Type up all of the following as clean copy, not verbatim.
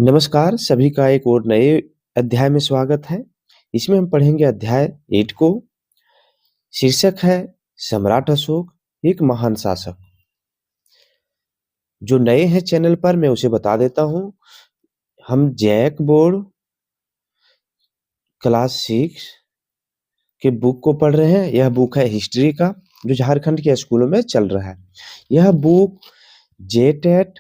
नमस्कार, सभी का एक और नए अध्याय में स्वागत है। इसमें हम पढ़ेंगे अध्याय 8 को। शीर्षक है सम्राट अशोक, एक महान शासक। जो नए हैं चैनल पर मैं उसे बता देता हूँ। हम जैक बोर्ड क्लास 6 के बुक को पढ़ रहे हैं। यह बुक है हिस्ट्री का, जो झारखंड के स्कूलों में चल रहा है। यह बुक जेटेट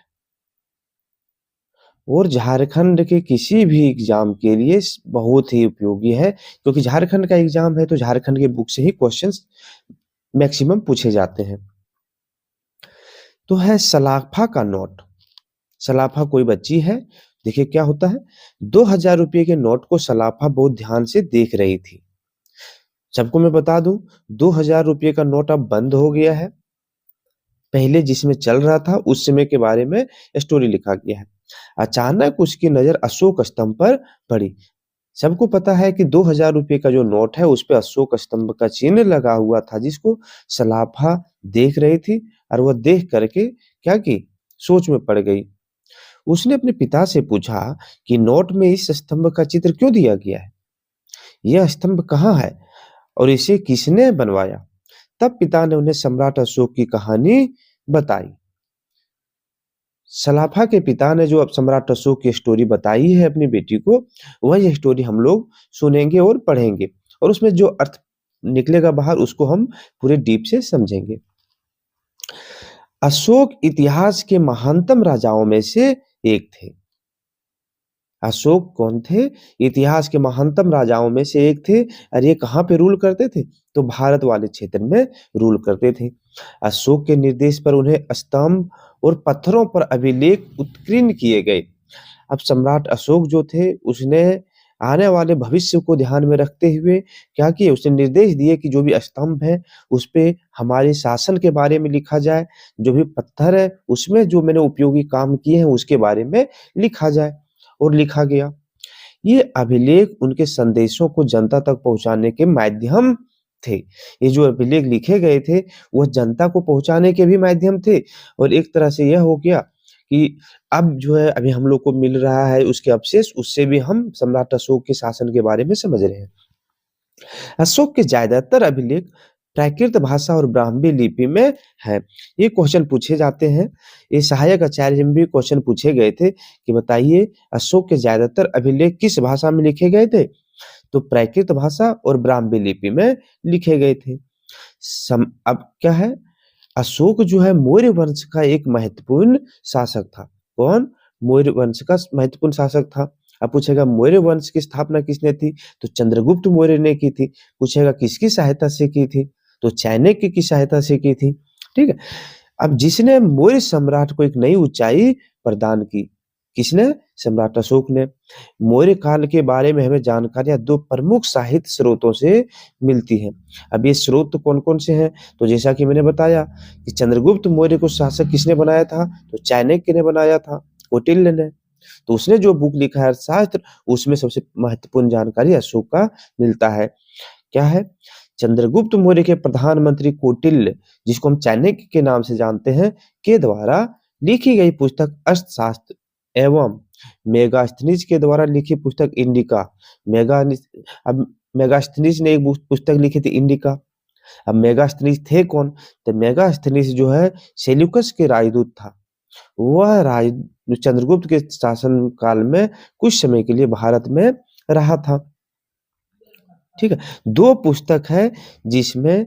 और झारखंड के किसी भी एग्जाम के लिए बहुत ही उपयोगी है, क्योंकि झारखंड का एग्जाम है तो झारखंड के बुक से ही क्वेश्चंस मैक्सिमम पूछे जाते हैं। तो है सलाफा का नोट। सलाफा कोई बच्ची है। देखिए क्या होता है, 2000 रुपये के नोट को सलाफा बहुत ध्यान से देख रही थी। सबको मैं बता दूं, 2000 रुपये का नोट अब बंद हो गया है। पहले जिसमें चल रहा था उस समय के बारे में स्टोरी लिखा गया है। अचानक उसकी नजर अशोक स्तंभ पर पड़ी। सबको पता है कि 2000 रुपये का जो नोट है उस पे अशोक स्तंभ का चिन्ह लगा हुआ था, जिसको सलाफा देख रही थी। और वह देख करके क्या की, सोच में पड़ गई। उसने अपने पिता से पूछा कि नोट में इस स्तंभ का चित्र क्यों दिया गया है, यह स्तंभ कहाँ है और इसे किसने बनवाया। तब पिता ने उन्हें सम्राट अशोक की कहानी बताई। सलाफा के पिता ने जो अब सम्राट अशोक की स्टोरी बताई है अपनी बेटी को, वह स्टोरी हम लोग सुनेंगे और पढ़ेंगे, और उसमें जो अर्थ निकलेगा बाहर उसको हम पूरे डीप से समझेंगे। अशोक इतिहास के महानतम राजाओं में से एक थे। अशोक कौन थे? इतिहास के महानतम राजाओं में से एक थे। और ये कहाँ पे रूल करते थे? तो भारत वाले क्षेत्र में रूल करते थे। अशोक के निर्देश पर उन्हें स्तंभ और पत्थरों पर अभिलेख उत्कीर्ण किए गए। अब सम्राट अशोक जो थे, उसने आने वाले भविष्य को ध्यान में रखते हुए क्या किए, उसने निर्देश दिए कि जो भी स्तंभ है उस पे हमारे शासन के बारे में लिखा जाए, जो भी पत्थर है उसमें जो मैंने उपयोगी काम किए हैं उसके बारे में लिखा जाए। और लिखा गया। ये अभिलेख उनके संदेशों को जनता तक पहुंचाने के माध्यम थे। ये जो अभिलेख लिखे गए थे वह जनता को पहुंचाने के भी माध्यम थे। और एक तरह से यह हो गया कि अब जो है अभी हम लोग को मिल रहा है उसके अवशेष, उससे भी हम सम्राट अशोक के शासन के बारे में समझ रहे हैं। अशोक के ज्यादातर अभिलेख प्राकृत भाषा और ब्राह्मी लिपि में है। ये क्वेश्चन पूछे जाते हैं। ये सहायक आचार्य में भी क्वेश्चन पूछे गए थे कि बताइए अशोक के ज्यादातर अभिलेख किस भाषा में लिखे गए थे। तो प्राकृत भाषा और ब्राह्मी लिपि में लिखे गए थे। अब क्या है, अशोक जो है मौर्य वंश का एक महत्वपूर्ण शासक था। कौन? मौर्य वंश का महत्वपूर्ण शासक था। अब पूछेगा मौर्य वंश की स्थापना किसने की? तो चंद्रगुप्त मौर्य ने की थी। पूछेगा किसकी सहायता से की थी? तो चाणक्य की सहायता से की थी। ठीक है। अब जिसने मौर्य सम्राट को एक नई ऊंचाई प्रदान की, किसने? सम्राट अशोक ने। मौर्य काल के बारे में हमें जानकारियां दो प्रमुख साहित्य स्रोतों से मिलती हैं। अब ये स्रोत कौन कौन से हैं? तो जैसा कि मैंने बताया कि चंद्रगुप्त मौर्य को शासक किसने बनाया था? तो चाणक्य ने बनाया था, कौटिल्य ने। तो उसने जो बुक लिखा है अर्थशास्त्र, उसमें सबसे महत्वपूर्ण जानकारी अशोक का मिलता है। क्या है? चंद्रगुप्त मौर्य के प्रधानमंत्री कौटिल्य, जिसको हम चाणक्य के नाम से जानते हैं, के द्वारा लिखी गई पुस्तक अर्थशास्त्र एवं मेगास्थनीज के द्वारा लिखी पुस्तक इंडिका। मेगा अब मेगास्थनीज ने एक पुस्तक लिखी थी इंडिका। अब मेगास्थनीज थे कौन? तो मेगास्थनीज जो है सेल्यूकस के राजदूत था। वह राज चंद्रगुप्त के शासन काल में कुछ समय के लिए भारत में रहा था। ठीक है। दो पुस्तक है जिसमें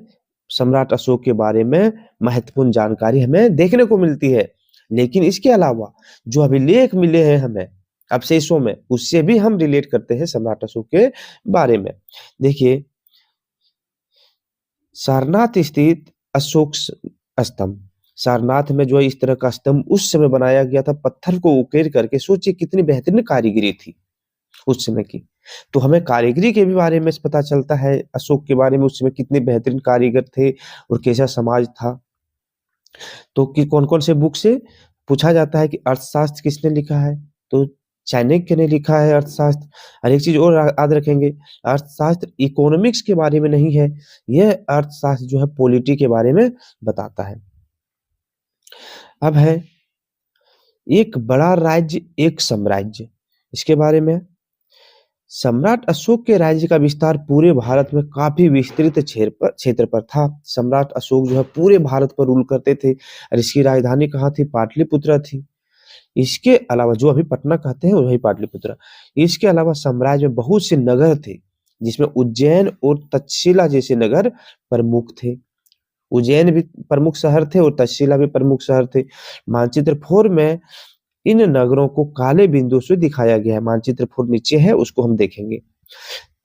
सम्राट अशोक के बारे में महत्वपूर्ण जानकारी हमें देखने को मिलती है। लेकिन इसके अलावा जो अभिलेख मिले हैं हमें अवशेषों में, उससे भी हम रिलेट करते हैं सम्राट अशोक के बारे में। देखिए, सारनाथ स्थित अशोक स्तंभ। सारनाथ में जो है इस तरह का स्तंभ उस समय बनाया गया था, पत्थर को उकेर करके। सोचिए कितनी बेहतरीन कारीगरी थी उस समय की। तो हमें कारीगरी के भी बारे में पता चलता है, अशोक के बारे में उस समय कितने बेहतरीन कारीगर थे और कैसा समाज था। तो कि कौन-कौन से बुक से पूछा जाता है कि अर्थशास्त्र किसने लिखा है? तो चाणक्य ने लिखा है अर्थशास्त्र। और एक चीज और याद रखेंगे, अर्थशास्त्र इकोनॉमिक्स के बारे में नहीं है, यह अर्थशास्त्र जो है पॉलिटी के बारे में बताता है। अब है एक बड़ा राज्य एक साम्राज्य। इसके बारे में सम्राट अशोक के राज्य का विस्तार पूरे भारत में काफी विस्तृत क्षेत्र पर था। सम्राट अशोक जो है पूरे भारत पर रूल करते थे और इसकी राजधानी कहाँ थी? पाटलिपुत्र थी। इसके अलावा जो अभी पटना कहते हैं वही पाटलिपुत्र। इसके अलावा साम्राज्य में बहुत से नगर थे जिसमें उज्जैन और तक्षशिला जैसे नगर प्रमुख थे। उज्जैन भी प्रमुख शहर थे और तक्षशिला भी प्रमुख शहर थे। मानचित्र 4 में इन नगरों को काले बिंदु से दिखाया गया है। मानचित्र 4 नीचे है, उसको हम देखेंगे।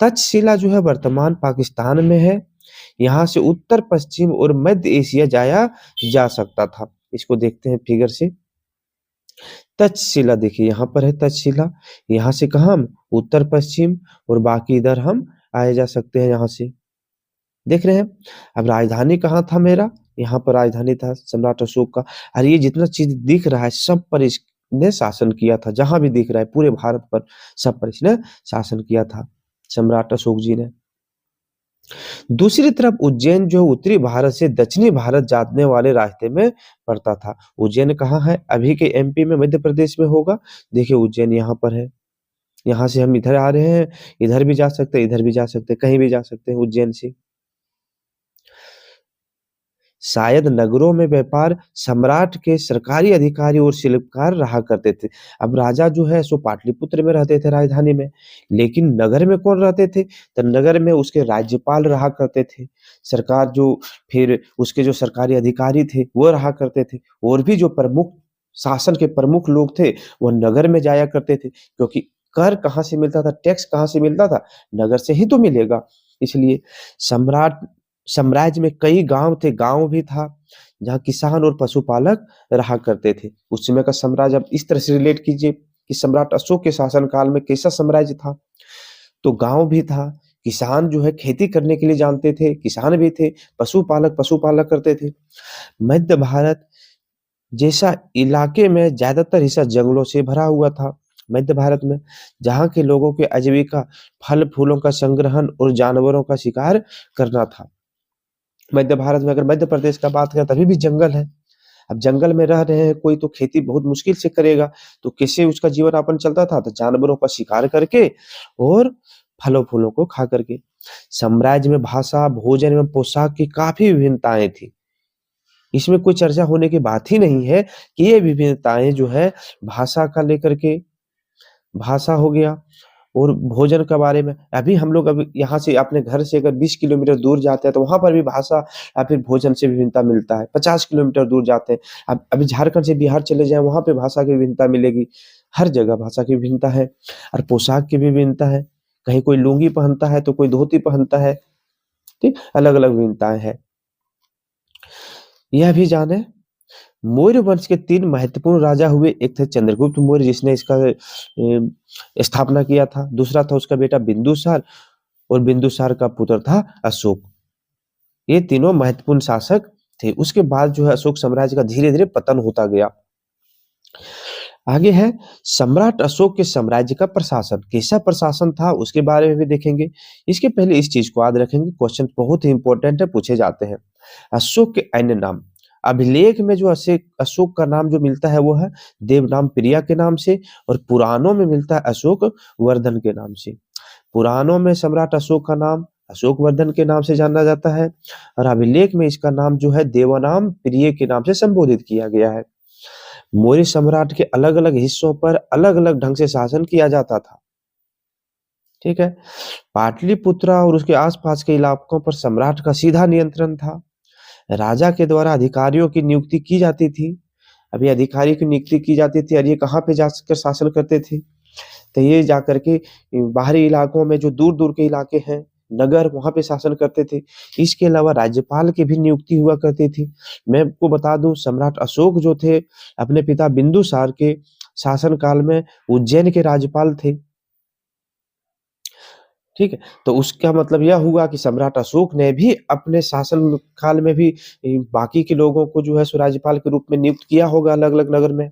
तक्षशिला जो है वर्तमान पाकिस्तान में है। यहाँ से उत्तर पश्चिम और मध्य एशिया जाया जा सकता था। इसको देखते हैं फिगर से। तक्षशिला देखिए यहाँ पर है तक्षशिला। यहाँ से कहा हम उत्तर पश्चिम और बाकी इधर हम आए जा सकते हैं यहाँ से। देख रहे हैं। अब राजधानी कहाँ था मेरा? यहाँ पर राजधानी था सम्राट अशोक का। और ये जितना चीज दिख रहा है सब पर इसने शासन किया था। जहां भी दिख रहा है पूरे भारत पर सब पर इसने शासन किया था सम्राट अशोक जी ने। दूसरी तरफ उज्जैन जो उत्तरी भारत से दक्षिणी भारत जाने वाले रास्ते में पड़ता था। उज्जैन कहाँ है? अभी के एमपी में, मध्य प्रदेश में होगा। देखिए उज्जैन यहाँ पर है। यहाँ से हम इधर आ रहे हैं, इधर भी जा सकते हैं, इधर भी जा सकते हैं, कहीं भी जा सकते हैं उज्जैन से। शायद नगरों में व्यापार सम्राट के सरकारी अधिकारी और शिल्पकार रहा करते थे। अब राजा जो है सो पाटलिपुत्र में रहते थे राजधानी में, लेकिन नगर में कौन रहते थे? तो नगर में उसके राज्यपाल रहा करते थे। सरकार जो फिर उसके जो सरकारी अधिकारी थे वो रहा करते थे। और भी जो प्रमुख शासन के प्रमुख लोग थे वो नगर में जाया करते थे, क्योंकि कर कहाँ से मिलता था? टैक्स कहाँ से मिलता था? नगर से ही तो मिलेगा। इसलिए सम्राट साम्राज्य में कई गांव थे, गांव भी था जहाँ किसान और पशुपालक रहा करते थे। उस समय का साम्राज्य अब इस तरह से रिलेट कीजिए कि सम्राट अशोक के शासन काल में कैसा साम्राज्य था। तो गांव भी था, किसान जो है खेती करने के लिए जानते थे, किसान भी थे, पशुपालक करते थे। मध्य भारत जैसा इलाके में ज्यादातर हिस्सा जंगलों से भरा हुआ था। मध्य भारत में जहाँ के लोगों की आजीविका फल फूलों का संग्रहण और जानवरों का शिकार करना था। मध्य भारत में अगर मध्य प्रदेश का बात करें तभी भी जंगल है। अब जंगल में रह रहे हैं कोई तो खेती बहुत मुश्किल से करेगा, तो कैसे उसका जीवन यापन चलता था? तो जानवरों का शिकार करके और फलों फूलों को खा करके। साम्राज्य में भाषा, भोजन एवं पोशाक की काफी विभिन्नताएं थी। इसमें कोई चर्चा होने की बात ही नहीं है कि ये विभिन्नताएं जो है भाषा का लेकर के, भाषा हो गया और भोजन के बारे में। अभी हम लोग अभी यहाँ से अपने घर से अगर 20 किलोमीटर दूर जाते हैं तो वहां पर भी भाषा या फिर भोजन से विभिन्नता मिलता है। 50 किलोमीटर दूर जाते हैं, अब अभी झारखंड से बिहार चले जाएं वहां पे भाषा की विभिन्नता मिलेगी। हर जगह भाषा की विभिन्नता है और पोशाक की भी विभिन्नता है। कहीं कोई लुंगी पहनता है तो कोई धोती पहनता है। ठीक, अलग अलग विभिन्नताएं हैं। यह भी जाने मौर्य वंश के 3 महत्वपूर्ण राजा हुए। एक थे चंद्रगुप्त मौर्य जिसने इसका स्थापना किया था। दूसरा था उसका बेटा बिंदुसार और बिंदुसार का पुत्र था अशोक। ये तीनों महत्वपूर्ण शासक थे। उसके बाद जो है अशोक साम्राज्य का धीरे धीरे पतन होता गया। आगे है सम्राट अशोक के साम्राज्य का प्रशासन। कैसा प्रशासन था उसके बारे में भी देखेंगे। इसके पहले इस चीज को याद रखेंगे, क्वेश्चन बहुत ही इंपॉर्टेंट है, पूछे जाते हैं। अशोक के अन्य नाम। अभिलेख में जो अशोक का नाम जो मिलता है वो है देवनाम प्रिया के नाम से, और पुराणों में मिलता है अशोक वर्धन के नाम से। पुराणों में सम्राट अशोक का नाम अशोक वर्धन के नाम से जाना जाता है और अभिलेख में इसका नाम जो है देवनाम प्रिय के नाम से संबोधित किया गया है। मौर्य सम्राट के अलग अलग हिस्सों पर अलग अलग ढंग से शासन किया जाता था। ठीक है। पाटलिपुत्र और उसके आसपास के इलाकों पर सम्राट का सीधा नियंत्रण था। राजा के द्वारा अधिकारियों की नियुक्ति की जाती थी। अभी अधिकारी की नियुक्ति की जाती थी और ये कहाँ पे जाकर शासन करते थे? तो ये जाकर के बाहरी इलाकों में जो दूर दूर के इलाके हैं, नगर, वहां पे शासन करते थे। इसके अलावा राज्यपाल की भी नियुक्ति हुआ करती थी। मैं आपको बता दूं सम्राट अशोक जो थे अपने पिता बिंदुसार के शासन काल में उज्जैन के राज्यपाल थे। ठीक है, तो उसका मतलब यह हुआ कि सम्राट अशोक ने भी अपने शासन काल में भी बाकी के लोगों को जो है सो राज्यपाल के रूप में नियुक्त किया होगा अलग अलग नगर में,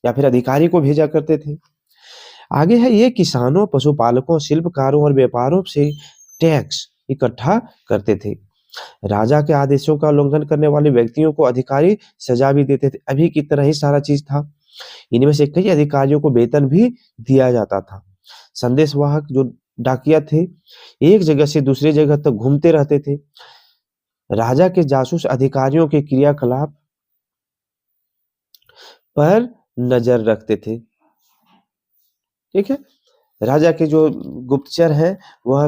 या फिर अधिकारी को भेजा करते थे। आगे है ये किसानों, पशुपालकों, शिल्पकारों और व्यापारों से टैक्स इकट्ठा करते थे। राजा के आदेशों का उल्लंघन करने वाले व्यक्तियों को अधिकारी सजा भी देते थे। अभी की तरह ही सारा चीज था। इनमें से कई अधिकारियों को वेतन भी दिया जाता था। संदेशवाहक जो डाकिया थे, एक जगह से दूसरी जगह तक घूमते रहते थे। राजा के जासूस अधिकारियों के क्रियाकलाप पर नजर रखते थे। ठीक है। राजा के जो गुप्तचर हैं वह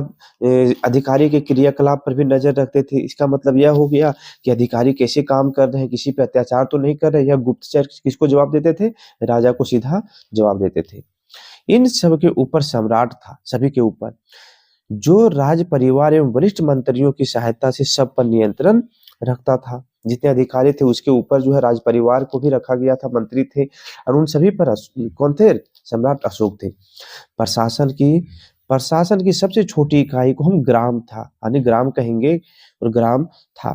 अधिकारी के क्रियाकलाप पर भी नजर रखते थे। इसका मतलब यह हो गया कि अधिकारी कैसे काम कर रहे हैं, किसी पे अत्याचार तो नहीं कर रहे। यह गुप्तचर किसको जवाब देते थे? राजा को सीधा जवाब देते थे। इन सब के ऊपर सम्राट था, सभी के ऊपर, जो राज परिवार एवं वरिष्ठ मंत्रियों की सहायता से सब पर नियंत्रण रखता था। जितने अधिकारी थे उसके ऊपर जो है राज परिवार को भी रखा गया था, मंत्री थे, और उन सभी पर कौन थे? सम्राट अशोक थे। प्रशासन की प्रशासन की सबसे छोटी इकाई को हम ग्राम था, यानी ग्राम कहेंगे, और ग्राम था।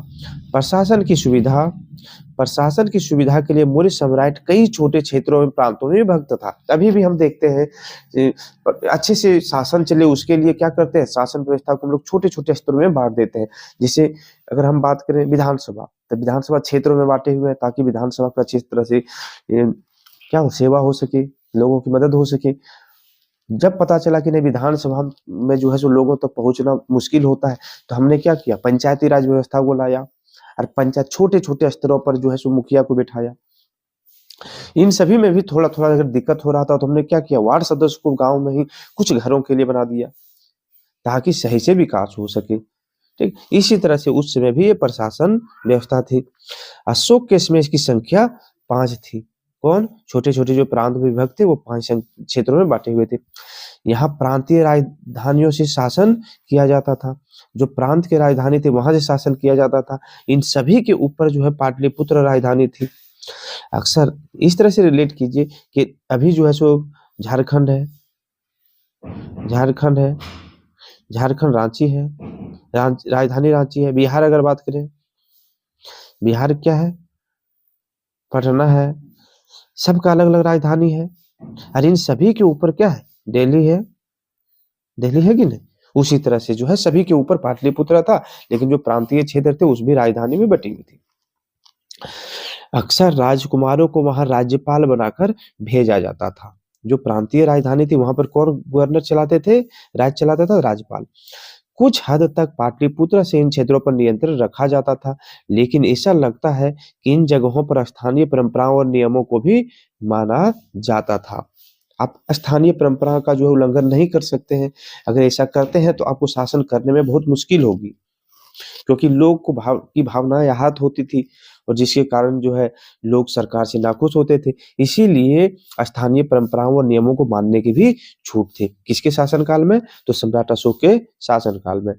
प्रशासन की सुविधा के लिए मौर्य सम्राट कई छोटे क्षेत्रों में प्रांतों में विभक्त था। अभी भी हम देखते हैं अच्छे से शासन चले उसके लिए क्या करते हैं, शासन व्यवस्था को हम लोग छोटे छोटे स्तरों में बांट देते हैं। जिसे अगर हम बात करें विधानसभा, तो विधानसभा क्षेत्रों में बांटे हुए हैं ताकि विधानसभा का अच्छी तरह से क्या हो, सेवा हो सके, लोगों की मदद हो सके। जब पता चला कि नहीं विधानसभा में जो है सो लोगों तक पहुंचना मुश्किल होता है, तो हमने क्या किया, पंचायती राज व्यवस्था को लाया और पंचायत छोटे छोटे स्तरों पर जो है सो मुखिया को बिठाया। इन सभी में भी थोड़ा थोड़ा अगर दिक्कत हो रहा था तो हमने क्या किया, वार्ड सदस्य को गांव में ही कुछ घरों के लिए बना दिया ताकि सही से विकास हो सके। ठीक, इसी तरह से उस समय भी ये प्रशासन व्यवस्था थी। अशोक के समय इसकी संख्या 5 थी। कौन? छोटे छोटे जो प्रांत विभक्त थे वो 5 क्षेत्रों में बांटे हुए थे। यहाँ प्रांतीय राजधानियों से शासन किया जाता था। जो प्रांत के राजधानी थे वहां से शासन किया जाता था। इन सभी के ऊपर जो है पाटलिपुत्र राजधानी थी। अक्सर इस तरह से रिलेट कीजिए कि अभी जो है सो झारखंड है, झारखंड है, झारखंड रांची है, राजधानी रांची है। बिहार अगर बात करें, बिहार क्या है? पटना है। सबका अलग अलग राजधानी है, और इन सभी के ऊपर क्या है? दिल्ली है। दिल्ली है कि नहीं? उसी तरह से जो है सभी के ऊपर पाटलिपुत्र था, लेकिन जो प्रांतीय क्षेत्र थे उसमें राजधानी में बटी हुई थी। अक्सर राजकुमारों को वहां राज्यपाल बनाकर भेजा जाता था। जो प्रांतीय राजधानी थी वहां पर कौन गवर्नर चलाते थे? राज्य चलाता था राजपाल। कुछ हद तक पाटलिपुत्र से इन क्षेत्रों पर नियंत्रण रखा जाता था, लेकिन ऐसा लगता है कि इन जगहों पर स्थानीय परंपराओं और नियमों को भी माना जाता था। आप स्थानीय परंपरा का जो है उल्लंघन नहीं कर सकते हैं। अगर ऐसा करते हैं तो आपको शासन करने में बहुत मुश्किल होगी, क्योंकि लोग को की भावनाएं आहत होती थी, और जिसके कारण जो है लोग सरकार से नाखुश होते थे। इसीलिए स्थानीय परंपराओं और नियमों को मानने की भी छूट थी। किसके शासनकाल में? तो सम्राट अशोक के शासनकाल में।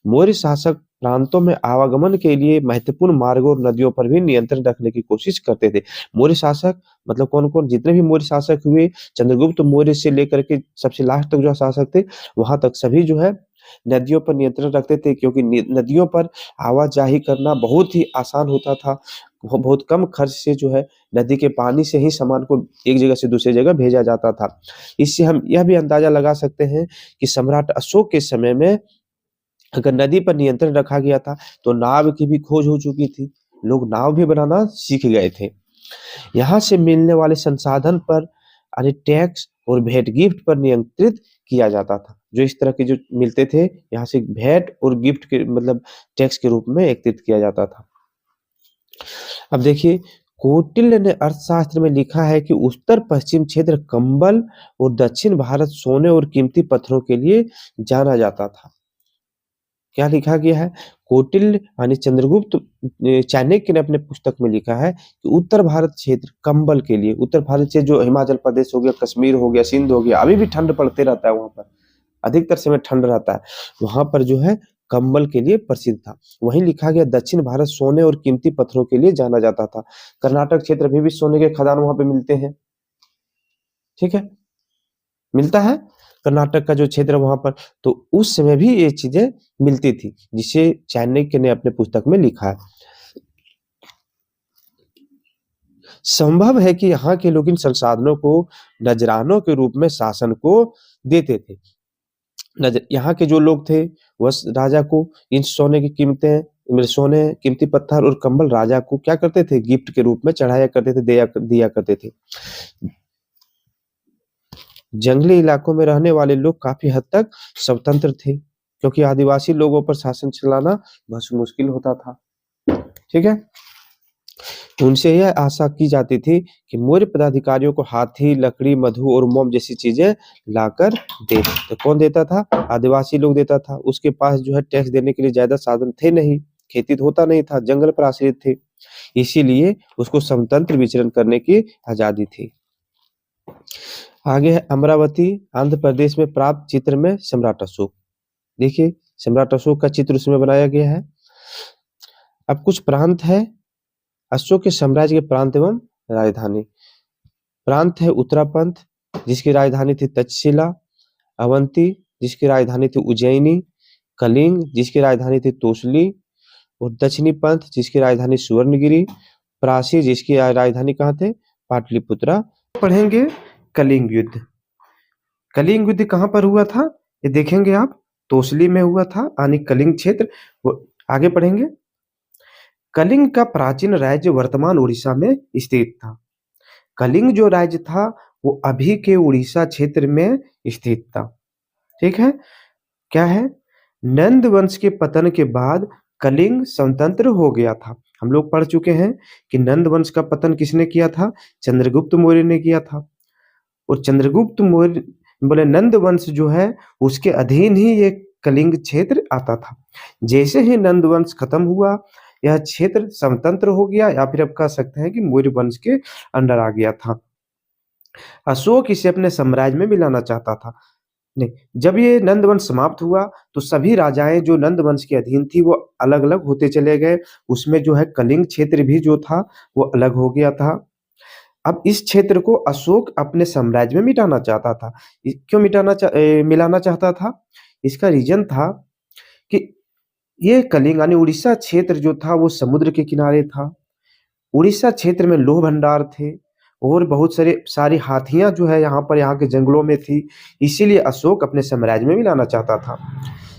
मौर्य शासक प्रांतों में आवागमन के लिए महत्वपूर्ण मार्गों और नदियों पर भी नियंत्रण रखने की कोशिश करते थे। मौर्य शासक मतलब कौन कौन? जितने भी मौर्य शासक हुए, चंद्रगुप्त मौर्य से लेकर के सबसे लास्ट तक जो शासक थे, वहां तक सभी जो है नदियों पर नियंत्रण रखते थे, क्योंकि नदियों पर आवाजाही करना बहुत ही आसान होता था। बहुत कम खर्च से जो है नदी के पानी से ही सामान को एक जगह से दूसरी जगह भेजा जाता था। इससे हम यह भी अंदाजा लगा सकते हैं कि सम्राट अशोक के समय में अगर नदी पर नियंत्रण रखा गया था तो नाव की भी खोज हो चुकी थी। लोग नाव भी बनाना सीख गए थे। यहाँ से मिलने वाले संसाधन पर यानी टैक्स और भेंट गिफ्ट पर नियंत्रित किया जाता था। जो इस तरह के जो मिलते थे, यहाँ से भेंट और गिफ्ट के मतलब टैक्स के रूप में एकत्रित किया जाता था। अब देखिए, कौटिल्य ने अर्थशास्त्र में लिखा है कि उत्तर पश्चिम क्षेत्र कंबल और दक्षिण भारत सोने और कीमती पत्थरों के लिए जाना जाता था। क्या लिखा गया है? कौटिल्य यानी चंद्रगुप्त चाणक्य ने अपने पुस्तक में लिखा है कि उत्तर भारत क्षेत्र कंबल के लिए, उत्तर भारत से जो हिमाचल प्रदेश हो गया, कश्मीर हो गया, सिंध हो गया, अभी भी ठंड पड़ते रहता है वहां पर, अधिकतर समय ठंड रहता है, वहां पर जो है कंबल के लिए प्रसिद्ध था। वहीं लिखा गया दक्षिण भारत सोने और कीमती पत्थरों के लिए जाना जाता था। कर्नाटक क्षेत्र में भी सोने के खदान वहां पे मिलते हैं। ठीक है, मिलता है कर्नाटक का जो क्षेत्र वहां पर, तो उस समय भी ये चीजें मिलती थी, जिसे चाणक्य ने अपने पुस्तक में लिखा है। संभव है कि यहाँ के लोग इन संसाधनों को नजरानों के रूप में शासन को देते थे। यहाँ के जो लोग थे वह राजा को इन सोने की कीमतें मेरे सोने, कीमती पत्थर और कंबल राजा को क्या करते थे, गिफ्ट के रूप में चढ़ाया करते थे, दिया करते थे। जंगली इलाकों में रहने वाले लोग काफी हद तक स्वतंत्र थे, क्योंकि आदिवासी लोगों पर शासन चलाना बहुत मुश्किल होता था। ठीक है। उनसे यह आशा की जाती थी कि मौर्य पदाधिकारियों को हाथी, लकड़ी, मधु और मोम जैसी चीजें लाकर दे। तो कौन देता था, आदिवासी लोग देता था। उसके पास जो है टैक्स देने के लिए ज्यादा साधन थे नहीं, खेती तो होता नहीं था, जंगल पर आश्रित थे, इसीलिए उसको स्वतंत्र विचरण करने की आजादी थी। आगे है अमरावती, आंध्र प्रदेश में प्राप्त चित्र में सम्राट अशोक। देखिए सम्राट अशोक का चित्र उसमें बनाया गया है। अब कुछ प्रांत है अशोक के साम्राज्य के प्रांत एवं राजधानी। प्रांत है उत्तरापंथ, जिसकी राजधानी थी तक्षशिला, अवंती जिसकी राजधानी थी उज्जैनी, कलिंग जिसकी राजधानी थी तोसली, और दक्षिणी पंथ जिसकी राजधानी सुवर्णगिरी, प्रासी जिसकी राजधानी कहाँ थे, पाटलिपुत्रा। पढ़ेंगे कलिंग युद्ध। कलिंग युद्ध कहाँ पर हुआ था, ये देखेंगे आप, तोसली में हुआ था, यानी कलिंग क्षेत्र। वो आगे पढ़ेंगे। कलिंग का प्राचीन राज्य वर्तमान उड़ीसा में स्थित था। कलिंग जो राज्य था वो अभी के उड़ीसा क्षेत्र में स्थित था। ठीक है। क्या है, नंद वंश के पतन के बाद कलिंग स्वतंत्र हो गया था। हम लोग पढ़ चुके हैं कि नंद वंश का पतन किसने किया था, चंद्रगुप्त मौर्य ने किया था। और चंद्रगुप्त मौर्य बोले नंद वंश जो है उसके अधीन ही ये कलिंग क्षेत्र आता था। जैसे ही नंद वंश खत्म हुआ, यह क्षेत्र स्वतंत्र हो गया, या फिर आप कह सकते हैं कि मौर्य वंश के अंडर आ गया था। अशोक इसे अपने साम्राज्य में मिलाना चाहता था। नहीं, जब ये नंद वंश समाप्त हुआ तो सभी राजाएं जो नंद वंश के अधीन थी वो अलग अलग होते चले गए। उसमें जो है कलिंग क्षेत्र भी जो था वो अलग हो गया था। अब इस क्षेत्र को अशोक अपने साम्राज्य में मिटाना चाहता था। क्यों मिलाना चाहता था, इसका रीजन था कि ये कलिंग यानी उड़ीसा क्षेत्र जो था वो समुद्र के किनारे था। उड़ीसा क्षेत्र में लौह भंडार थे, और बहुत सारी हाथियां जो है यहाँ के जंगलों में थी, इसीलिए अशोक अपने साम्राज्य में मिलाना चाहता था।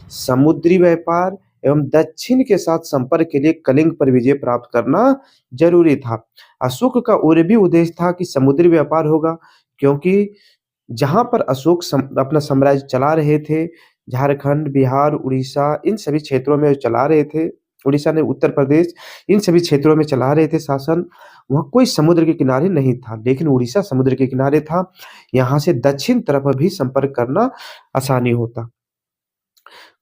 समुद्री व्यापार एवं दक्षिण के साथ संपर्क के लिए कलिंग पर विजय प्राप्त करना जरूरी था। अशोक का और भी उद्देश्य था कि समुद्री व्यापार होगा, क्योंकि जहां पर अशोक अपना साम्राज्य चला रहे थे, झारखंड, बिहार, उड़ीसा, इन सभी क्षेत्रों में चला रहे थे, उड़ीसा ने उत्तर प्रदेश, इन सभी क्षेत्रों में चला रहे थे शासन, वहाँ कोई समुद्र के किनारे नहीं था। लेकिन उड़ीसा समुद्र के किनारे था, यहाँ से दक्षिण तरफ भी संपर्क करना आसानी होता।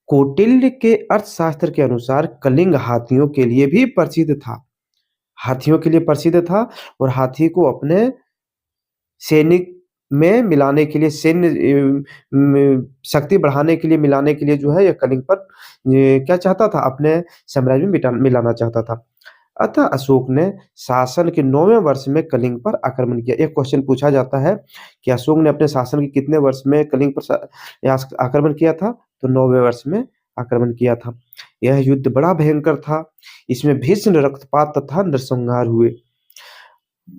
कौटिल्य के अर्थशास्त्र के अनुसार कलिंग हाथियों के लिए भी प्रसिद्ध था। हाथियों के लिए प्रसिद्ध था, और हाथी को अपने सैनिक में मिलाने के लिए, सैन्य शक्ति बढ़ाने के लिए, मिलाने के लिए जो है यह कलिंग पर क्या चाहता था, अपने साम्राज्य में मिलाना चाहता था। अतः अशोक ने शासन के 9वें वर्ष में कलिंग पर आक्रमण किया। एक क्वेश्चन पूछा जाता है कि अशोक ने अपने शासन के कितने वर्ष में कलिंग पर आक्रमण किया था, तो 9वें वर्ष में आक्रमण किया था। यह युद्ध बड़ा भयंकर था, इसमें भीषण रक्तपात तथा नरसंहार हुए।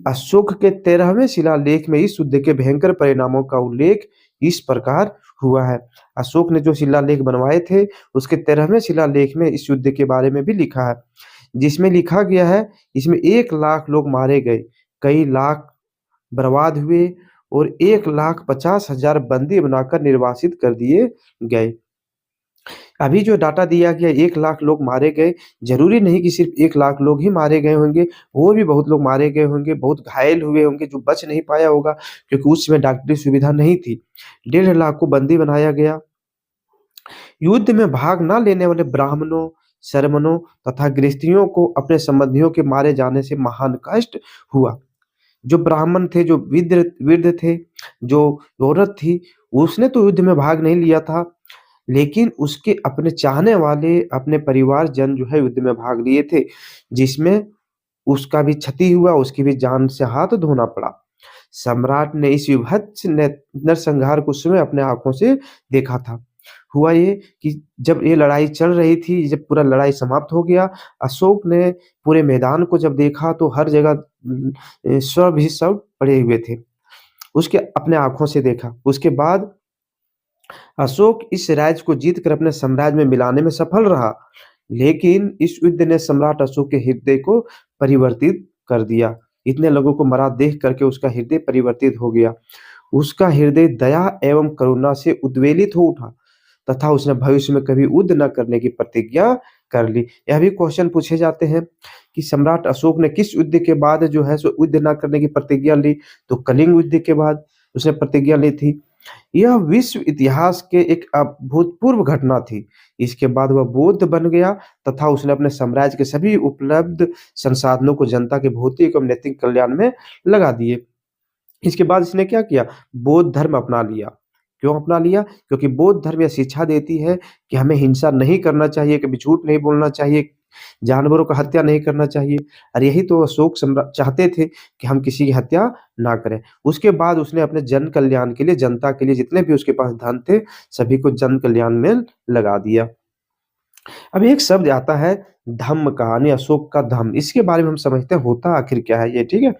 अशोक के 13वें शिलालेख में इस युद्ध के भयंकर परिणामों का उल्लेख इस प्रकार हुआ है। अशोक ने जो शिलालेख बनवाए थे उसके 13वें शिलालेख में इस युद्ध के बारे में भी लिखा है, जिसमें लिखा गया है इसमें 1,00,000 लोग मारे गए, कई लाख बर्बाद हुए, और 1,50,000 बंदी बनाकर निर्वासित कर दिए गए। अभी जो डाटा दिया गया 1,00,000 लोग मारे गए, जरूरी नहीं कि सिर्फ 1,00,000 लोग ही मारे गए होंगे, और भी बहुत लोग मारे गए होंगे, बहुत घायल हुए होंगे जो बच नहीं पाया होगा, क्योंकि उस समय डॉक्टरी सुविधा नहीं थी। 1.5 लाख को बंदी बनाया गया। युद्ध में भाग न लेने वाले ब्राह्मणों, शर्मनों तथा गृहस्थियों को अपने संबंधियों के मारे जाने से महान कष्ट हुआ। जो ब्राह्मण थे, जो वृद्ध थे, जो औरत थी, उसने तो युद्ध में भाग नहीं लिया था, लेकिन उसके अपने चाहने वाले, अपने परिवारजन जो है युद्ध में भाग लिए थे, जिसमें उसका भी क्षति हुआ, उसकी भी जान से हाथ धोना पड़ा। सम्राट ने इस विभत्स नरसंहार को स्वयं अपने आंखों से देखा था। हुआ ये कि जब ये लड़ाई चल रही थी, जब पूरा लड़ाई समाप्त हो गया, अशोक ने पूरे मैदान को जब देखा तो हर जगह शव ही शव पड़े हुए थे। उसके अपने आंखों से देखा। उसके बाद अशोक इस राज्य को जीतकर अपने साम्राज्य में मिलाने में सफल रहा, लेकिन इस युद्ध ने सम्राट अशोक के हृदय को परिवर्तित कर दिया। इतने लोगों को मरा देख करके उसका हृदय परिवर्तित हो गया। उसका हृदय दया एवं करुणा से उद्वेलित हो उठा तथा उसने भविष्य में कभी युद्ध न करने की प्रतिज्ञा कर ली। यह भी क्वेश्चन पूछे जाते हैं कि सम्राट अशोक ने किस युद्ध के बाद जो है सो युद्ध न करने की प्रतिज्ञा ली, तो कलिंग युद्ध के बाद उसने प्रतिज्ञा ली थी। यह विश्व इतिहास के एक अभूतपूर्व घटना थी। इसके बाद वह बौद्ध बन गया तथा उसने अपने साम्राज्य के सभी उपलब्ध संसाधनों को जनता के भौतिक एवं नैतिक कल्याण में लगा दिए। इसके बाद इसने क्या किया? बौद्ध धर्म अपना लिया। क्यों अपना लिया? क्योंकि बौद्ध धर्म यह शिक्षा देती है कि हमें हिंसा नहीं करना चाहिए, कभी झूठ नहीं बोलना चाहिए, जानवरों का हत्या नहीं करना चाहिए। और यही तो अशोक सम्राट चाहते थे कि हम किसी की हत्या ना करें। उसके बाद उसने अपने जन कल्याण के लिए, जनता के लिए जितने भी उसके पास धन थे, सभी को जन कल्याण में लगा दिया। अब एक शब्द आता है धम्म का, यानी अशोक का धम्म। इसके बारे में हम समझते हैं होता आखिर क्या है ये, ठीक है।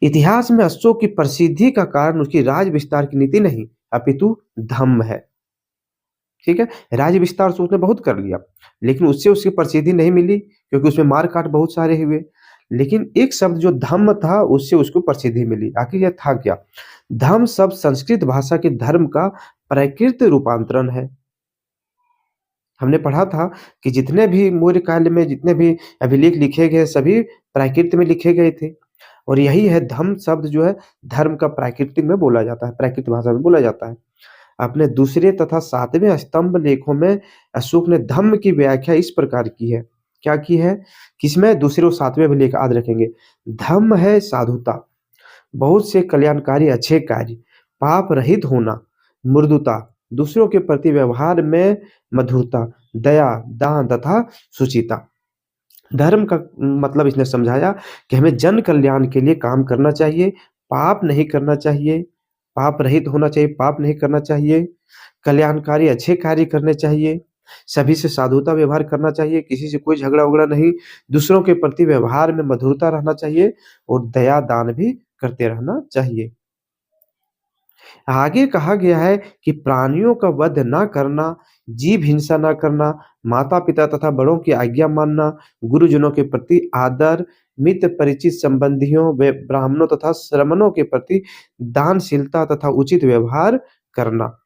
इतिहास में अशोक की प्रसिद्धि का कारण उसकी राज विस्तार की नीति नहीं अपितु धम्म है, ठीक है। राज्य विस्तार से उसने बहुत कर लिया, लेकिन उससे उसकी प्रसिद्धि नहीं मिली क्योंकि उसमें मार काट बहुत सारे हुए। लेकिन एक शब्द जो धम्म था उससे उसको प्रसिद्धि मिली। आखिर यह था क्या? धम्म शब्द संस्कृत भाषा के धर्म का प्राकृत रूपांतरण है। हमने पढ़ा था कि जितने भी मौर्य काल में जितने भी अभिलेख लिखे गए सभी प्राकृत में लिखे गए थे, और यही है धम्म शब्द जो है धर्म का प्राकृतिक में बोला जाता है, प्राकृत भाषा में बोला जाता है। अपने दूसरे तथा सातवें स्तंभ लेखों में अशोक ने धम्म की व्याख्या इस प्रकार की है। क्या की है? किसमें? दूसरे और सातवें में लेख याद रखेंगे। धम्म है साधुता, बहुत से कल्याणकारी अच्छे कार्य, पाप रहित होना, मृदुता, दूसरों के प्रति व्यवहार में मधुरता, दया, दान तथा सुचिता। धर्म का मतलब इसने समझाया कि हमें जन कल्याण के लिए काम करना चाहिए, पाप नहीं करना चाहिए, पाप रहित होना चाहिए, पाप नहीं करना चाहिए, कल्याणकारी अच्छे कार्य करने चाहिए, सभी से साधुता व्यवहार करना चाहिए, किसी से कोई झगड़ा-वगड़ा नहीं, दूसरों के प्रति व्यवहार में मधुरता रहना चाहिए और दया दान भी करते रहना चाहिए। आगे कहा गया है कि प्राणियों का वध ना करना, जीव हिंसा ना करना, माता-पिता तथा बड़ों की आज्ञा मानना, गुरुजनों के प्रति आदर, मित्र परिचित संबंधियों व ब्राह्मणों तथा श्रमणों के प्रति दानशीलता तथा उचित व्यवहार करना।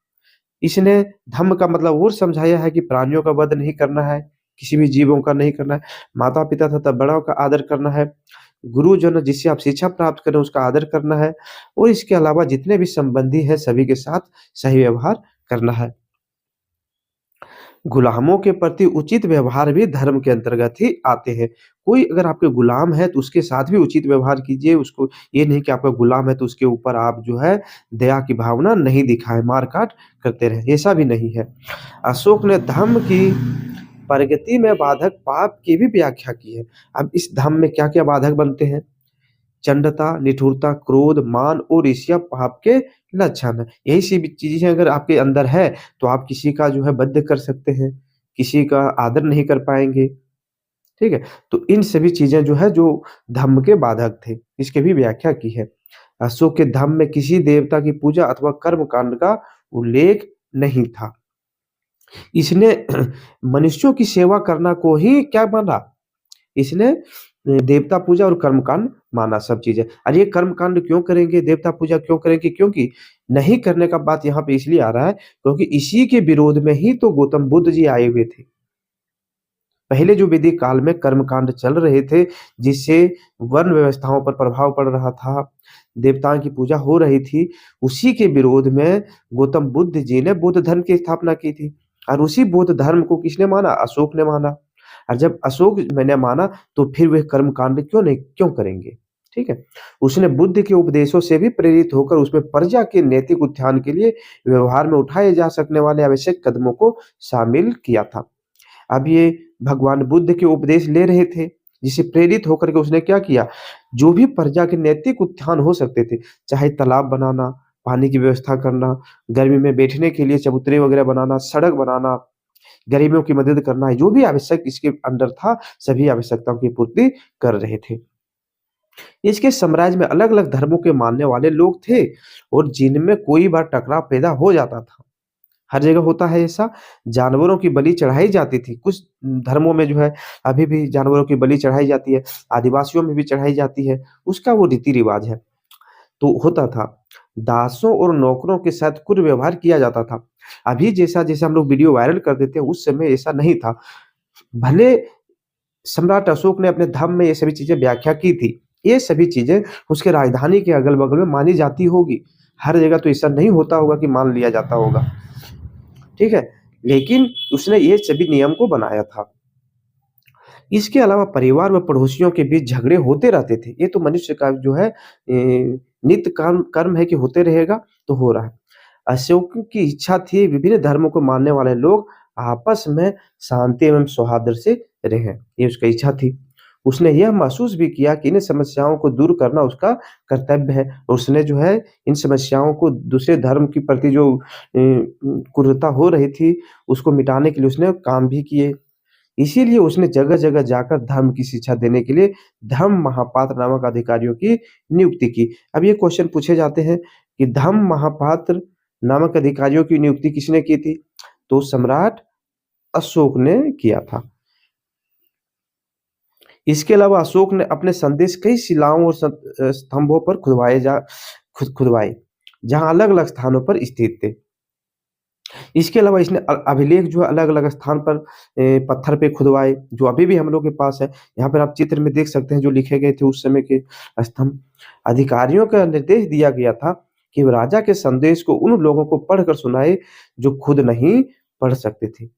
इसने धम्म का मतलब और समझाया है कि प्राणियों का वध नहीं करना है, किसी भी जीवों का नहीं करना है, माता-पिता तथा बड़ों का आदर करना है, गुरुजन जिससे आप शिक्षा प्राप्त करें उसका आदर करना है, और इसके अलावा जितने भी संबंधी हैं सभी के साथ सही व्यवहार करना है। गुलामों के प्रति उचित व्यवहार भी धर्म के अंतर्गत ही आते हैं। कोई अगर आपके गुलाम है तो उसके साथ भी उचित व्यवहार कीजिए, उसको ये नहीं कि आपका गुलाम है तो उसके ऊपर आप जो है दया की भावना नहीं दिखाएँ, मार-काट करते रहें, ऐसा भी नहीं है। अशोक ने धर्म की प्रगति में बाधक पाप की भी व्याख्या की है। अब इस धम्म में क्या-क्या बाधक बनते हैं? चंडता, निठुरता, क्रोध, मान और ईर्ष्या पाप के लक्षण है। यही सी चीज़ें अगर आपके अंदर है तो आप किसी का जो है वध कर सकते हैं, किसी का आदर नहीं कर पाएँगे, ठीक है? तो इन सभी चीज़ें जो है जो धम्म के बाधक थे, इसकी भी व्याख्या की है। अशोक के धम्म में किसी देवता की पूजा अथवा कर्म कांड का उल्लेख नहीं था। इसने मनुष्यों की सेवा करना को ही क्या माना? इसने देवता पूजा और कर्मकांड माना सब चीज़ें। और ये कर्मकांड क्यों करेंगे, देवता पूजा क्यों करेंगे? क्योंकि नहीं करने का बात यहाँ पे इसलिए आ रहा है क्योंकि इसी के विरोध में ही तो गौतम बुद्ध जी आए हुए थे। पहले जो वैदिक काल में कर्मकांड चल रहे थे, जिससे वर्ण व्यवस्थाओं पर प्रभाव पड़ रहा था, देवताओं की पूजा हो रही थी, उसी के विरोध में गौतम बुद्ध जी ने बौद्ध धर्म की स्थापना की थी। और उसी बौद्ध धर्म को किसने माना? अशोक ने माना। और जब अशोक मैंने माना तो फिर वह कर्मकांड क्यों करेंगे? ठीक है? उसने बुद्ध के उपदेशों से भी प्रेरित होकर उसमें प्रजा के नैतिक उत्थान के लिए व्यवहार में उठाए जा सकने वाले आवश्यक कदमों को शामिल किया था। अब ये भगवान बुद्ध के उपदेश ले रहे थे, जिससे प्रेरित होकर के उसने क्या किया? जो भी प्रजा के नैतिक उत्थान हो सकते थे, चाहे तालाब बनाना, पानी की व्यवस्था करना, गर्मी में बैठने के लिए चबूतरे वगैरह बनाना, सड़क बनाना, गरीबों की मदद करना, जो भी आवश्यक इसके अंदर था, सभी आवश्यकताओं की पूर्ति कर रहे थे। इसके साम्राज्य में अलग-अलग धर्मों के मानने वाले लोग थे और जिनमें कोई बार टकराव पैदा हो जाता था। हर जगह होता है ऐसा। जानवरों की बलि चढ़ाई जाती थी, कुछ धर्मों में जो है अभी भी जानवरों की बलि चढ़ाई जाती है, आदिवासियों में भी चढ़ाई जाती है, उसका वो रीति-रिवाज है। तो होता था, दासों और नौकरों के साथ कुव्यवहार किया जाता था। अभी जैसा-जैसा हम लोग वीडियो वायरल कर देते हैं, उस समय ऐसा नहीं था। भले सम्राट अशोक ने अपने धम्म में ये सभी चीज़ें व्याख्या की थी, ये सभी चीज़ें उसके राजधानी के अगल-बगल में मानी जाती होगी। हर जगह तो ऐसा नहीं होता होगा कि मान लिया जाता होगा, ठीक है? लेकिन उसने ये सभी नियम को बनाया था। इसके अलावा परिवार व पड़ोसियों के बीच झगड़े होते रहते थे। ये तो मनुष्य का जो है नित्य कर्म कर्म है कि होते रहेगा, तो हो रहा है। अशोक की इच्छा थी विभिन्न धर्मों को मानने वाले लोग आपस में शांति एवं सौहार्द से रहें, ये उसकी इच्छा थी। उसने यह महसूस भी किया कि इन समस्याओं को दूर करना उसका कर्तव्य है। और उसने जो है इन समस्याओं को दूसरे धर्म के प्रति जो क्रूरता हो रही थी, उसको मिटाने के लिए उसने काम भी किए। इसीलिए उसने जगह-जगह जाकर धर्म की शिक्षा देने के लिए धम्म महापात्र नामक अधिकारियों की नियुक्ति की। अब ये क्वेश्चन पूछे जाते हैं कि धम्म महापात्र नामक अधिकारियों की नियुक्ति किसने की थी? तो सम्राट अशोक ने किया था। इसके अलावा अशोक ने अपने संदेश कई शिलाओं और स्तंभों पर खुदवाए, जहाँ अलग-अलग स्थानों पर स्थित थे। इसके अलावा इसने अभिलेख जो है अलग-अलग स्थान पर पत्थर पे खुदवाए, जो अभी भी हम लोग के पास है। यहाँ पर आप चित्र में देख सकते हैं जो लिखे गए थे उस समय के स्तंभ। अधिकारियों का निर्देश दिया गया था कि वो राजा के संदेश को उन लोगों को पढ़कर सुनाए जो खुद नहीं पढ़ सकते थे।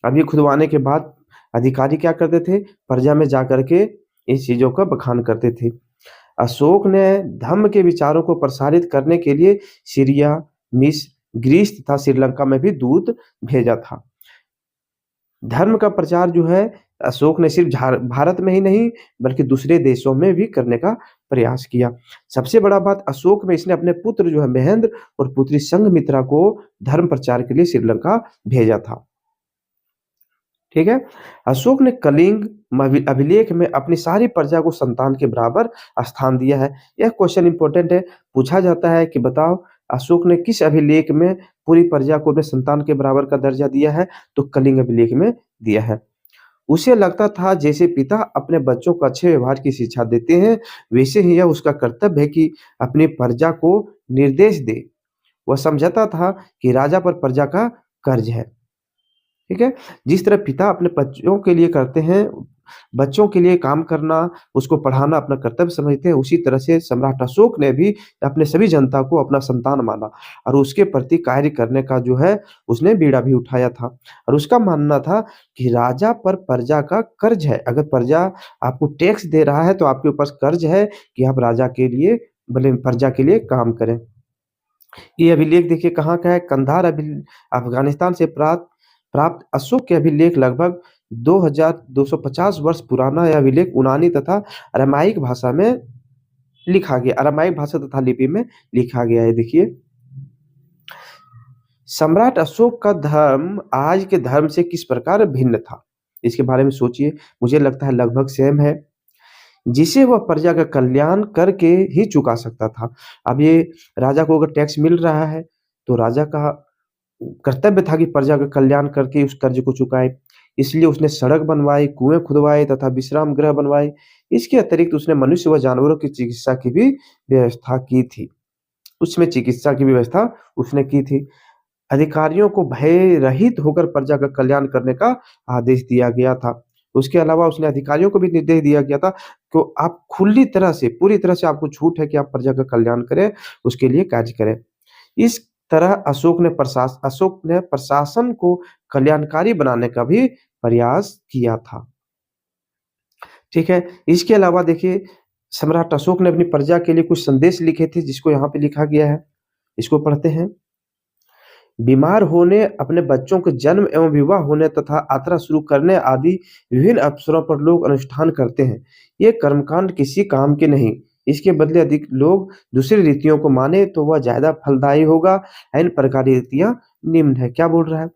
अब ये खुदवाने के बाद अधिकारी क्या करते थे? प्रजा में जाकर के इस चीज़ों का बखान करते थे। अशोक ने धम्म के विचारों को प्रसारित करने के लिए सीरिया, मिस्र, ग्रीस तथा श्रीलंका में भी दूत भेजा था। धर्म का प्रचार जो है अशोक ने सिर्फ भारत में ही नहीं बल्कि दूसरे देशों में भी करने का प्रयास किया। सबसे बड़ा बात अशोक में इसने अपने पुत्र जो है महेंद्र और पुत्री संघमित्रा को धर्म प्रचार के लिए श्रीलंका भेजा था। ठीक है? अशोक ने कलिंग अभिलेख में अपनी सारी प्रजा को संतान के बराबर स्थान दिया है। यह क्वेश्चन इंपॉर्टेंट है, पूछा जाता है कि बताओ अशोक ने किस अभिलेख में पूरी प्रजा को अपने संतान के बराबर का दर्जा दिया है? तो कलिंग अभिलेख में दिया है। उसे लगता था जैसे पिता अपने बच्चों को अच्छे व्यवहार की शिक्षा देते हैं, वैसे ही यह उसका कर्तव्य है कि अपनी प्रजा को निर्देश दे। वह समझता था कि राजा पर प्रजा का कर्ज है। ठीक है? जिस तरह पिता अपने बच्चों के लिए करते हैं, बच्चों के लिए काम करना, उसको पढ़ाना अपना कर्तव्य समझते हैं, उसी तरह से सम्राट अशोक ने भी अपने सभी जनता को अपना संतान माना और उसके प्रति कार्य करने का जो है, उसने बीड़ा भी उठाया था। और उसका मानना था कि राजा पर प्रजा का कर्ज है। अगर प्रजा आपको टैक्स दे रहा है, तो आपके ऊपर कर्ज है कि आप राजा के लिए भले प्रजा के लिए काम करें। ये अभिलेख देखिए कहाँ का है, कंधार अफ़गानिस्तान से प्राप्त प्राप्त अशोक के अभिलेख लगभग 2250 वर्ष पुराना यह अभिलेख यूनानी तथा अरामाइक भाषा में लिखा गया, अरामाइक भाषा तथा लिपि में लिखा गया है। देखिए, सम्राट अशोक का धर्म आज के धर्म से किस प्रकार भिन्न था? इसके बारे में सोचिए, मुझे लगता है लगभग सेम है, जिसे वह प्रजा का कल्याण करके ही चुका सकता था। अब ये राजा को अगर टैक्स मिल रहा है, तो राजा का कर्तव्य था कि प्रजा का कल्याण करके उस कर्ज को चुकाए। इसलिए उसने सड़क बनवाई, कुएँ खुदवाए तथा विश्राम गृह बनवाए। इसके अतिरिक्त उसने मनुष्य व जानवरों की चिकित्सा की भी व्यवस्था की थी। उसमें चिकित्सा की व्यवस्था उसने की थी। अधिकारियों को भय रहित होकर प्रजा का कल्याण करने का आदेश दिया गया था। उसके अलावा उसने अधिकारियों को भी निर्देश दिया गया था कि आप खुली तरह से, पूरी तरह से आपको छूट है कि आप प्रजा का कल्याण करें, उसके लिए कार्य करें। इस तरह अशोक ने प्रशासन को कल्याणकारी बनाने का भी प्रयास किया था। ठीक है? इसके अलावा देखिए सम्राट अशोक ने अपनी प्रजा के लिए कुछ संदेश लिखे थे जिसको यहाँ पे लिखा गया है। इसको पढ़ते हैं। बीमार होने, अपने बच्चों के जन्म एवं विवाह होने तथा यात्रा शुरू करने आदि विभिन्न अवसरों पर लोग अनुष्ठान करते हैं। ये कर्मकांड किसी काम के नहीं, इसके बदले अधिक लोग दूसरी रीतियों को माने तो वह ज़्यादा फलदायी होगा। इन प्रकार की रीतियाँ निम्न है। क्या बोल रहा है?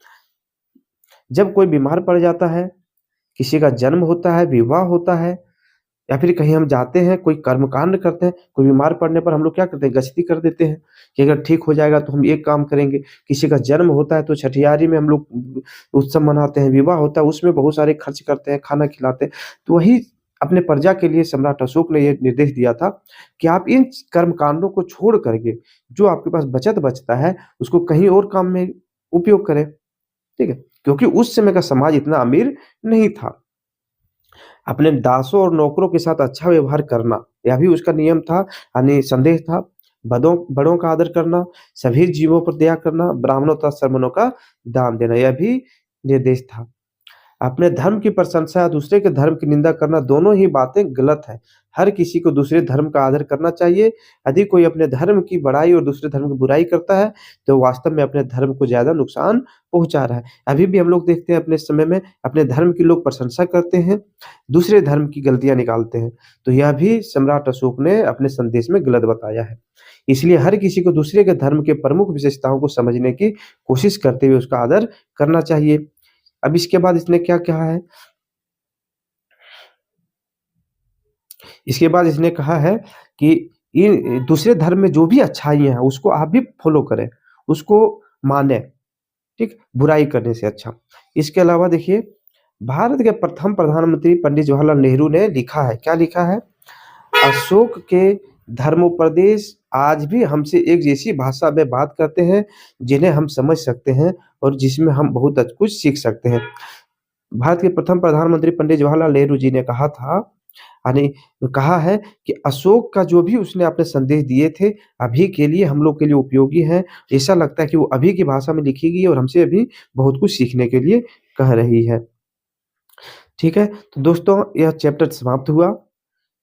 जब कोई बीमार पड़ जाता है, किसी का जन्म होता है, विवाह होता है, या फिर कहीं हम जाते हैं, कोई कर्मकांड करते हैं, कोई बीमार पड़ने पर हम लोग क्या करते हैं, गस्ती कर देते हैं कि अगर ठीक हो जाएगा तो हम ये काम करेंगे। किसी का जन्म होता है तो छठियारी में हम लोग उत्सव मनाते हैं, विवाह होता है उसमें बहुत सारे खर्च करते हैं, खाना खिलाते हैं। तो वही अपने प्रजा के लिए सम्राट अशोक ने ये निर्देश दिया था कि आप इन कर्मकांडों को छोड़ करके जो आपके पास बचत बचता है, उसको कहीं और काम में उपयोग करें, ठीक है? क्योंकि उस समय का समाज इतना अमीर नहीं था। अपने दासों और नौकरों के साथ अच्छा व्यवहार करना, यह भी उसका नियम था, यानी संदेश था। बड़ों बड़ों का आदर करना, सभी जीवों पर दया करना, ब्राह्मणों तथा सवर्णों का दान देना, यह भी निर्देश था। अपने धर्म की प्रशंसा या दूसरे के धर्म की निंदा करना, दोनों ही बातें गलत है। हर किसी को दूसरे धर्म का आदर करना चाहिए। यदि कोई अपने धर्म की बड़ाई और दूसरे धर्म की बुराई करता है, तो वास्तव में अपने धर्म को ज़्यादा नुकसान पहुँचा रहा है। अभी भी हम लोग देखते हैं अपने समय में अपने धर्म की लोग प्रशंसा करते हैं, दूसरे धर्म की गलतियाँ निकालते हैं। तो यह भी सम्राट अशोक ने अपने संदेश में गलत बताया है। इसलिए हर किसी को दूसरे के धर्म के प्रमुख विशेषताओं को समझने की कोशिश करते हुए उसका आदर करना चाहिए। अब इसके बाद इसने क्या कहा है? इसके बाद इसने कहा है कि इन दूसरे धर्म में जो भी अच्छाइयाँ हैं, उसको आप भी फ़ॉलो करें, उसको मानें, ठीक? बुराई करने से अच्छा। इसके अलावा देखिए, भारत के प्रथम प्रधानमंत्री पंडित जवाहरलाल नेहरू ने लिखा है, क्या लिखा है? अशोक के धर्मोपदेश आज भी हमसे एक जैसी भाषा में बात करते हैं, जिन्हें हम समझ सकते हैं और जिसमें हम बहुत कुछ सीख सकते हैं। भारत के प्रथम प्रधानमंत्री पंडित जवाहरलाल नेहरू जी ने कहा था, यानी कहा है कि अशोक का जो भी उसने अपने संदेश दिए थे, अभी के लिए हम लोग के लिए उपयोगी हैं। ऐसा लगता है कि वो अभी की भाषा में लिखी गई है और हमसे अभी बहुत कुछ सीखने के लिए कह रही है। ठीक है? तो दोस्तों यह चैप्टर समाप्त हुआ।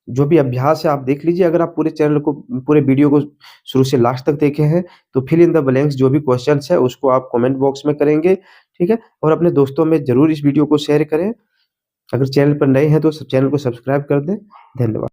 जो भी अभ्यास है आप देख लीजिए, अगर आप पूरे वीडियो को शुरू से लास्ट तक देखे हैं, तो फिल इन द ब्लैंक्स जो भी क्वेश्चन्स है उसको आप कमेंट बॉक्स में करेंगे, ठीक है? और अपने दोस्तों में ज़रूर इस वीडियो को शेयर करें। अगर चैनल पर नए हैं तो चैनल को सब्सक्राइब कर दें। धन्यवाद।